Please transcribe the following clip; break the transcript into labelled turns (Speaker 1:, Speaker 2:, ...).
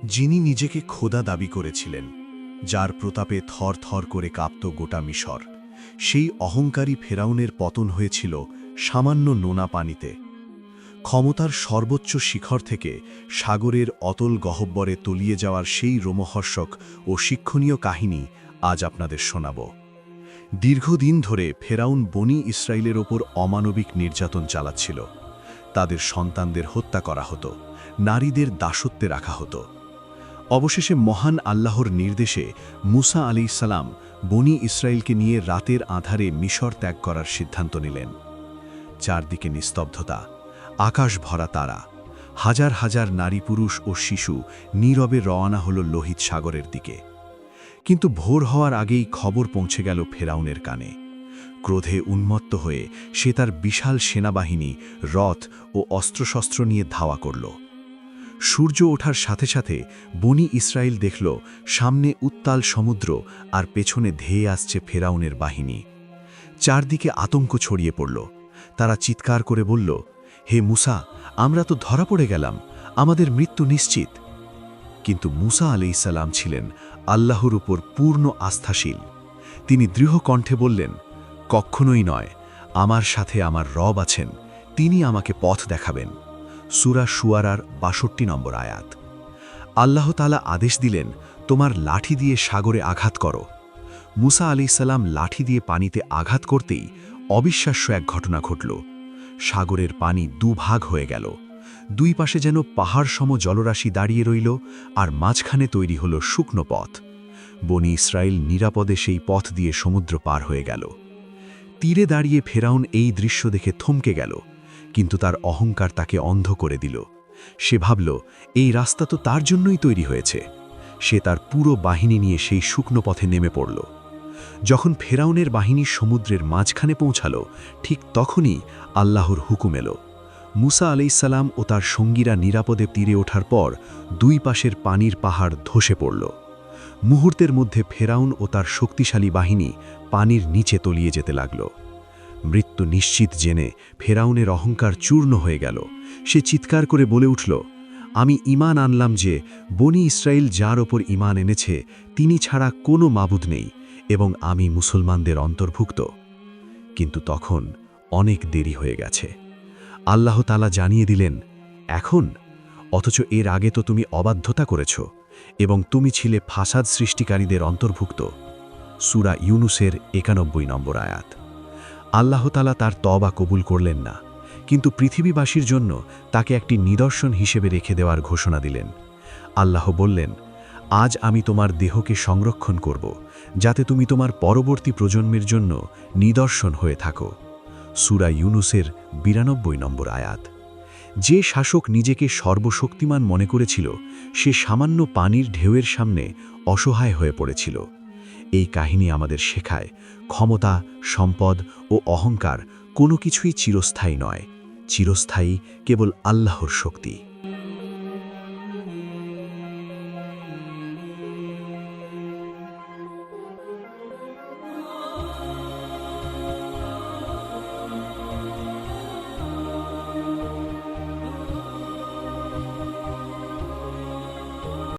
Speaker 1: যিনি নিজেকে খোদা দাবি করেছিলেন, যার প্রতাপে থর থর করে কাঁপত গোটা মিশর, সেই অহংকারী ফেরাউনের পতন হয়েছিল সামান্য নোনা পানিতে। ক্ষমতার সর্বোচ্চ শিখর থেকে সাগরের অতল গহ্বরে তলিয়ে যাওয়ার সেই রোমহর্ষক ও শিক্ষণীয় কাহিনী আজ আপনাদের শোনাব। দীর্ঘদিন ধরে ফেরাউন বনি ইসরায়েলের ওপর অমানবিক নির্যাতন চালাচ্ছিল। তাদের সন্তানদের হত্যা করা হতো, নারীদের দাসত্বে রাখা হতো। অবশেষে মহান আল্লাহর নির্দেশে মুসা আলাইহিস সালাম বনি ইসরায়েলকে নিয়ে রাতের আঁধারে মিশর ত্যাগ করার সিদ্ধান্ত নিলেন। চারদিকে নিস্তব্ধতা, আকাশ ভরা তারা, হাজার হাজার নারী পুরুষ ও শিশু নীরবে রওনা হল লোহিত সাগরের দিকে। কিন্তু ভোর হওয়ার আগেই খবর পৌঁছে গেল ফেরাউনের কানে। ক্রোধে উন্মত্ত হয়ে সে তার বিশাল সেনাবাহিনী, রথ ও অস্ত্রশস্ত্র নিয়ে ধাওয়া করল। সূর্য ওঠার সাথে সাথে বনি ইসরায়েল দেখল সামনে উত্তাল সমুদ্র আর পেছনে ধেয়ে আসছে ফেরাউনের বাহিনী। চারদিকে আতঙ্ক ছড়িয়ে পড়ল। তারা চিৎকার করে বলল, হে মুসা, আমরা তো ধরা পড়ে গেলাম, আমাদের মৃত্যু নিশ্চিত। কিন্তু মুসা আলাইহিস সালাম ছিলেন আল্লাহর উপর পূর্ণ আস্থাশীল। তিনি দৃঢ় কণ্ঠে বললেন, কখনোই নয়, আমার সাথে আমার রব আছেন, তিনি আমাকে পথ দেখাবেন। সূরা শুআরার ৬২ নম্বর আয়াত। আল্লাহ তাআলা আদেশ দিলেন, তোমার লাঠি দিয়ে সাগরে আঘাত করো। মুসা আলাইহিস সালাম লাঠি দিয়ে পানিতে আঘাত করতেই অবিশ্বাস্য এক ঘটনা ঘটল। সাগরের পানি দুভাগ হয়ে গেল। দুই পাশে যেন পাহাড় সম জলরাশি দাঁড়িয়ে রইল, আর মাঝখানে তৈরি হল শুকনো পথ। বনি ইসরায়েল নিরাপদে সেই পথ দিয়ে সমুদ্র পার হয়ে গেল। তীরে দাঁড়িয়ে ফেরাউন এই দৃশ্য দেখে থমকে গেল, কিন্তু তার অহংকার তাকে অন্ধ করে দিল। সে ভাবল, এই রাস্তা তো তার জন্যই তৈরি হয়েছে। সে তার পুরো বাহিনী নিয়ে সেই শুকনো পথে নেমে পড়ল। যখন ফেরাউনের বাহিনী সমুদ্রের মাঝখানে পৌঁছাল, ঠিক তখনই আল্লাহর হুকুম এলো। মুসা আলাইহিস সালাম ও তার সঙ্গীরা নিরাপদে তীরে ওঠার পর দুই পাশের পানির পাহাড় ধসে পড়ল। মুহূর্তের মধ্যে ফেরাউন ও তার শক্তিশালী বাহিনী পানির নিচে তলিয়ে যেতে লাগল। মৃত্যু নিশ্চিত জেনে ফেরাউনের অহংকার চূর্ণ হয়ে গেল। সে চিৎকার করে বলে উঠল, আমি ঈমান আনলাম যে বনি ইসরায়েল যার ওপর ঈমান এনেছে তিনি ছাড়া কোনো মাবুদ নেই, এবং আমি মুসলমানদের অন্তর্ভুক্ত। কিন্তু তখন অনেক দেরি হয়ে গেছে। আল্লাহ তাআলা জানিয়ে দিলেন, এখন? অথচ এর আগে তো তুমি অবাধ্যতা করেছ এবং তুমি ছিলে ফাসাদ সৃষ্টিকারীদের অন্তর্ভুক্ত। সূরা ইউনুসের ৯১ নম্বর আয়াত। আল্লাহ তাআলা তার তওবা কবুল করলেন না, কিন্তু পৃথিবীবাসীর জন্য তাকে একটি নিদর্শন হিসেবে রেখে দেওয়ার ঘোষণা দিলেন। আল্লাহ বললেন, আজ আমি তোমার দেহকে সংরক্ষণ করব, যাতে তুমি তোমার পরবর্তী প্রজন্মের জন্য নিদর্শন হয়ে থাকো। সূরা ইউনুসের ৯২ নম্বর আয়াত। যে শাসক নিজেকে সর্বশক্তিমান মনে করেছিল, সে সামান্য পানির ঢেউয়ের সামনে অসহায় হয়ে পড়েছিল। এই কাহিনী আমাদের শেখায়, ক্ষমতা, সম্পদ ও অহংকার কোনো কিছুই চিরস্থায়ী নয়। চিরস্থায়ী কেবল আল্লাহর শক্তি।